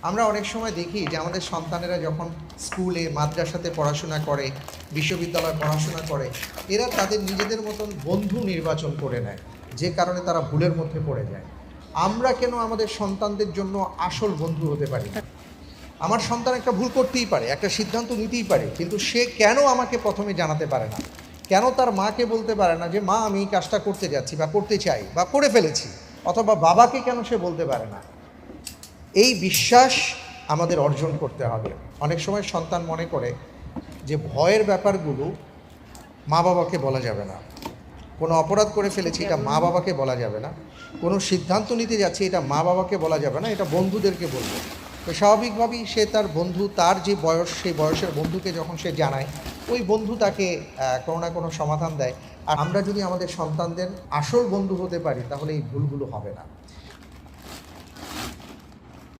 আমরা অনেক সময় দেখি যে আমাদের সন্তানেরা যখন স্কুলে মাদ্রাসাতে পড়াশোনা করে, বিশ্ববিদ্যালয়ে পড়াশোনা করে, এরা তাদের নিজেদের মতন বন্ধু নির্বাচন করে নেয়, যে কারণে তারা ভুলের মধ্যে পড়ে যায়। আমরা কেন আমাদের সন্তানদের জন্য আসল বন্ধু হতে পারি না? আমার সন্তান একটা ভুল করতেই পারে, একটা সিদ্ধান্ত নিতেই পারে, কিন্তু সে কেন আমাকে প্রথমে জানাতে পারে না? কেন তার মাকে বলতে পারে না যে মা আমি এই কাজটা করতে যাচ্ছি বা করতে চাই বা করে ফেলেছি? অথবা বাবাকে কেন সে বলতে পারে না? এই বিশ্বাস আমাদের অর্জন করতে হবে। অনেক সময় সন্তান মনে করে যে ভয়ের ব্যাপারগুলো মা বাবাকে বলা যাবে না, কোনো অপরাধ করে ফেলেছি এটা মা বাবাকে বলা যাবে না, কোনো সিদ্ধান্ত নিতে যাচ্ছে এটা মা বাবাকে বলা যাবে না, এটা বন্ধুদেরকে বলবে। তো স্বাভাবিকভাবেই সে তার বন্ধু, তার যে বয়স সেই বয়সের বন্ধুকে যখন সে জানায়, ওই বন্ধু তাকে কোনো না কোনো সমাধান দেয়। আর আমরা যদি আমাদের সন্তানদের আসল বন্ধু হতে পারি তাহলে এই ভুলগুলো হবে না।